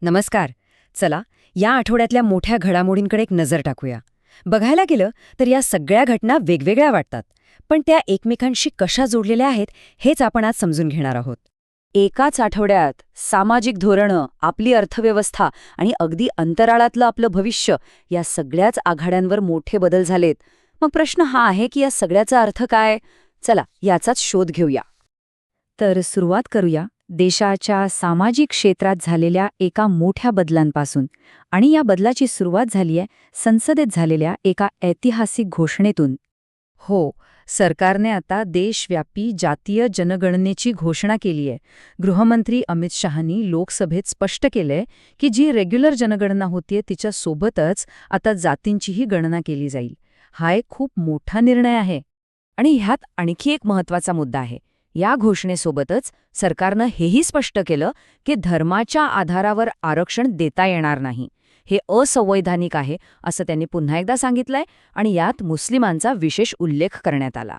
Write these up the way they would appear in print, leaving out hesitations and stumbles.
नमस्कार. चला, या आठवड्यातल्या मोठ्या घडामोडींकडे एक नजर टाकूया. बघायला गेलं तर या सगळ्या घटना वेगवेगळ्या वाटतात, पण त्या एकमेकांशी कशा जोडलेल्या आहेत हेच आपण आज समजून घेणार आहोत. एकाच आठवड्यात सामाजिक धोरणं, आपली अर्थव्यवस्था आणि अगदी अंतराळातलं आपलं भविष्य या सगळ्याच आघाड्यांवर मोठे बदल झालेत. मग प्रश्न हा आहे की या सगळ्याचा अर्थ काय? चला याचाच शोध घेऊया. तर सुरुवात करूया देशाच्या सामाजिक क्षेत्रात झालेल्या एका मोठ्या बदलांपासून. आणि या बदलाची सुरुवात झाली आहे संसदेत झालेल्या एका ऐतिहासिक घोषणेतून. हो, सरकारने आता देशव्यापी जातीय जनगणनेची घोषणा केली आहे. गृहमंत्री अमित शहानी लोकसभेत स्पष्ट केलंय की जी रेग्युलर जनगणना होतीये तिच्यासोबतच आता जातींचीही गणना केली जाईल. हा एक खूप मोठा निर्णय आहे. आणि ह्यात आणखी एक महत्त्वाचा मुद्दा आहे. या घोषणेसोबतच सरकारनं हेही स्पष्ट केलं की धर्माच्या आधारावर आरक्षण देता येणार नाही. हे असंवैधानिक आहे असं त्यांनी पुन्हा एकदा सांगितलंय आणि यात मुस्लिमांचा विशेष उल्लेख करण्यात आला.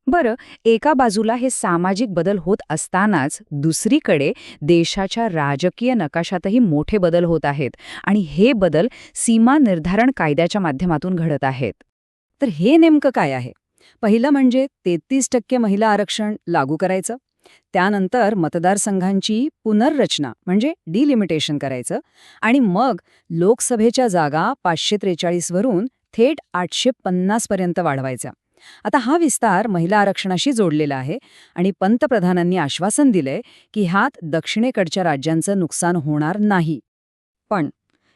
बरं, एका बाजूला हे सामाजिक बदल होत असतानाच दुसरीकडे देशाच्या राजकीय नकाशातही मोठे बदल होत आहेत आणि हे बदल सीमा निर्धारण कायद्याच्या माध्यमातून घडत आहेत. तर हे नेमकं काय आहे? पहिलं म्हणजे 33% महिला आरक्षण लागू करायचं. त्यानंतर मतदारसंघांची पुनर्रचना म्हणजे डिलिमिटेशन करायचं. आणि मग लोकसभेच्या जागा 543 वरून थेट 850 पर्यंत वाढवायचा. आता हा विस्तार महिला आरक्षणाशी जोडलेला आहे आणि पंतप्रधानांनी आश्वासन दिलंय की ह्यात दक्षिणेकडच्या राज्यांचं नुकसान होणार नाही. पण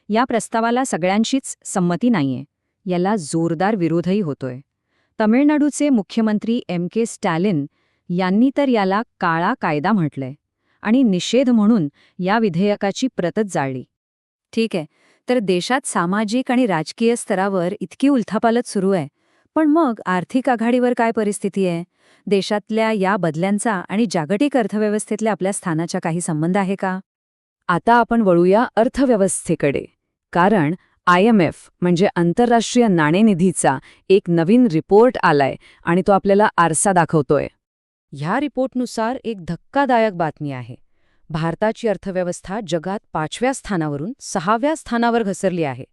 या प्रस्तावाला सगळ्यांशीच संमती नाहीये. याला जोरदार विरोधही होतोय. तमिळनाडूचे मुख्यमंत्री के स्टॅलिन यांनी तर याला काळा कायदा म्हटलंय आणि निषेध म्हणून या विधेयकाची प्रतच जाळली. ठीक आहे, तर देशात सामाजिक आणि राजकीय स्तरावर इतकी उलथापालथ सुरू आहे. पण मग आर्थिक आघाडीवर काय परिस्थिती आहे? देशातल्या या बदल्यांचा आणि जागतिक अर्थव्यवस्थेतल्या आपल्या स्थानाचा काही संबंध आहे का? आता आपण वळूया अर्थव्यवस्थेकडे. कारण IMF म्हणजे आंतरराष्ट्रीय नाणेनिधीचा एक नवीन रिपोर्ट आलाय आणि तो आपल्याला आरसा दाखवतोय. ह्या रिपोर्टनुसार एक धक्कादायक बातमी आहे. भारताची अर्थव्यवस्था जगात 5व्या स्थानावरून 6व्या स्थानावर घसरली आहे.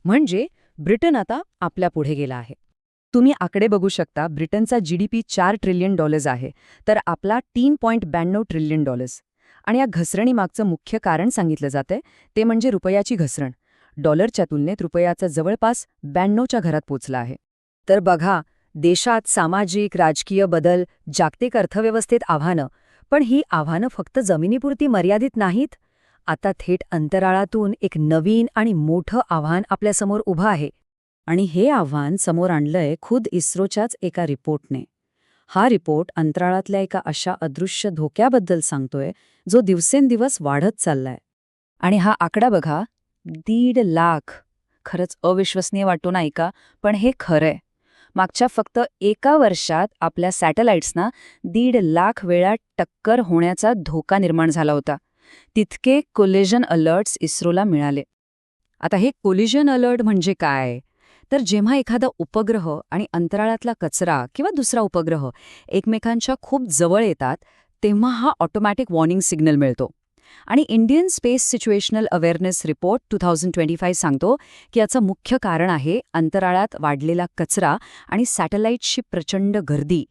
म्हणजे ब्रिटन आता आपल्या पुढे गेला आहे. तुम्ही आकडे बघू शकता. ब्रिटनचा GDP $4 ट्रिलियन आहे, तर आपला $3.92 ट्रिलियन. आणि या घसरणीमागचं मुख्य कारण सांगितलं जातंय ते म्हणजे रुपयाची घसरण. डॉलरच्या तुलनेत रुपयाचा जवळपास 92च्या घरात पोचला आहे. तर बघा, देशात सामाजिक राजकीय बदल, जागतिक अर्थव्यवस्थेत आव्हानं, पण ही आव्हानं फक्त जमिनीपुरती मर्यादित नाहीत. आता थेट अंतराळातून एक नवीन आणि मोठं आव्हान आपल्यासमोर उभं आहे. आणि हे आव्हान समोर आणलंय खुद इस्रोच्याच एका रिपोर्टने. हा रिपोर्ट अंतराळातल्या एका अशा अदृश्य धोक्याबद्दल सांगतोय जो दिवसेंदिवस वाढत चाललाय. आणि हा आकडा बघा, 1.5 लाख. खरंच अविश्वसनीय वाटतो नाही का? पण हे खरंय. मागच्या फक्त एका वर्षात आपल्या सॅटेलाइट्सना 1.5 लाख वेळा टक्कर होण्याचा धोका निर्माण झाला होता. तितके कोलिजन अलर्ट्स इस्रोला मिळाले. आता हे कोलिजन अलर्ट म्हणजे काय? तर जेव्हा एखादा उपग्रह आणि अंतराळातला कचरा किंवा दुसरा उपग्रह एकमेकांच्या खूप जवळ येतात तेव्हा हा ऑटोमॅटिक वॉर्निंग सिग्नल मिळतो. आणि Indian space situational awareness report 2025 सांगतो की याचं मुख्य कारण आहे अंतराळात वाढलेला कचरा आणि सॅटेलाइटची प्रचंड गर्दी.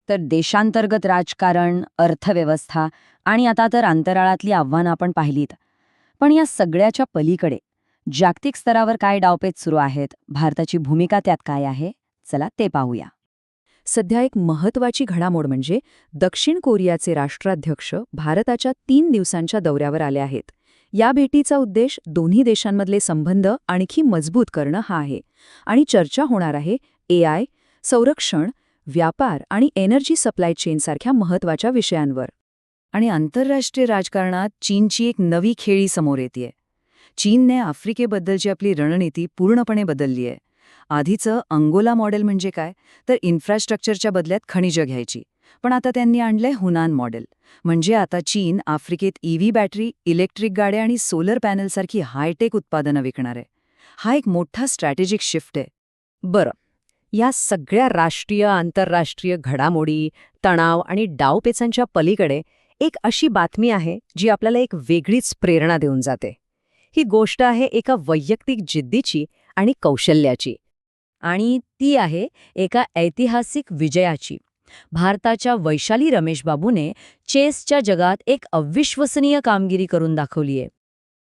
तर देशांतर्गत राजकारण, अर्थव्यवस्था आणि आता तर अंतराळातली आव्हानं आपण पाहिलीत. पण या सगळ्याच्या पलीकडे जागतिक स्तरावर काय डावपेच सुरू आहेत? भारताची भूमिका त्यात काय आहे? चला ते पाहूया. सध्या एक महत्त्वाची घडामोड म्हणजे दक्षिण कोरियाचे राष्ट्राध्यक्ष भारताच्या 3 दिवसांच्या दौऱ्यावर आले आहेत. या भेटीचा उद्देश दोन्ही देशांमधले संबंध आणखी मजबूत करणं हा आहे. आणि चर्चा होणार आहे AI, संरक्षण, व्यापार आणि एनर्जी सप्लाय चेनसारख्या महत्त्वाच्या विषयांवर. आणि आंतरराष्ट्रीय राजकारणात चीनची एक नवी खेळी समोर येतेय. चीनने आफ्रिकेबद्दलची आपली रणनीती पूर्णपणे बदलली आहे. आधीचं अंगोला मॉडेल म्हणजे काय? तर इन्फ्रास्ट्रक्चरच्या बदल्यात खनिजं घ्यायची. पण आता त्यांनी आणलंय हुनान मॉडेल. म्हणजे आता चीन आफ्रिकेत EV बॅटरी, इलेक्ट्रिक गाड्या आणि सोलर पॅनलसारखी हायटेक उत्पादनं विकणार आहे. हा एक मोठा स्ट्रॅटेजिक शिफ्ट आहे. बरं, या सगळ्या राष्ट्रीय आंतरराष्ट्रीय घडामोडी, तणाव आणि डावपेचांच्या पलीकडे एक अशी बातमी आहे जी आपल्याला एक वेगळीच प्रेरणा देऊन जाते. ही गोष्ट आहे एका वैयक्तिक जिद्दीची आणि कौशल्याची. आणि ती आहे एका ऐतिहासिक विजयाची. भारताच्या वैशाली रमेश बाबूने चेसच्या जगात एक अविश्वसनीय कामगिरी करून दाखवलीये.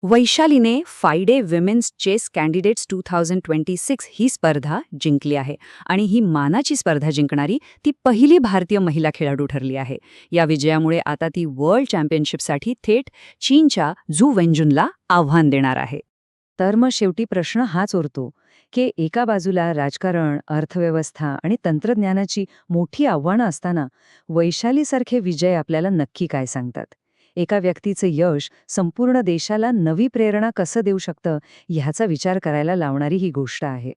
वैशालीने FIDE विमेन्स चेस कॅन्डिडेट्स 2026 ही स्पर्धा जिंकली आहे आणि ही मानाची स्पर्धा जिंकणारी ती पहिली भारतीय महिला खेळाडू ठरली आहे. या विजयामुळे आता ती वर्ल्ड चॅम्पियनशिपसाठी थेट चीनच्या झू वेंजुनला आव्हान देणार आहे. तर मग शेवटी प्रश्न हाच उरतो की एका बाजूला राजकारण, अर्थव्यवस्था आणि तंत्रज्ञानाची मोठी आव्हानं असताना वैशालीसारखे विजय आपल्याला नक्की काय सांगतात? एका व्यक्तीचं यश संपूर्ण देशाला नवी प्रेरणा कसं देऊ शकतं ह्याचा विचार करायला लावणारी ही गोष्ट आहे.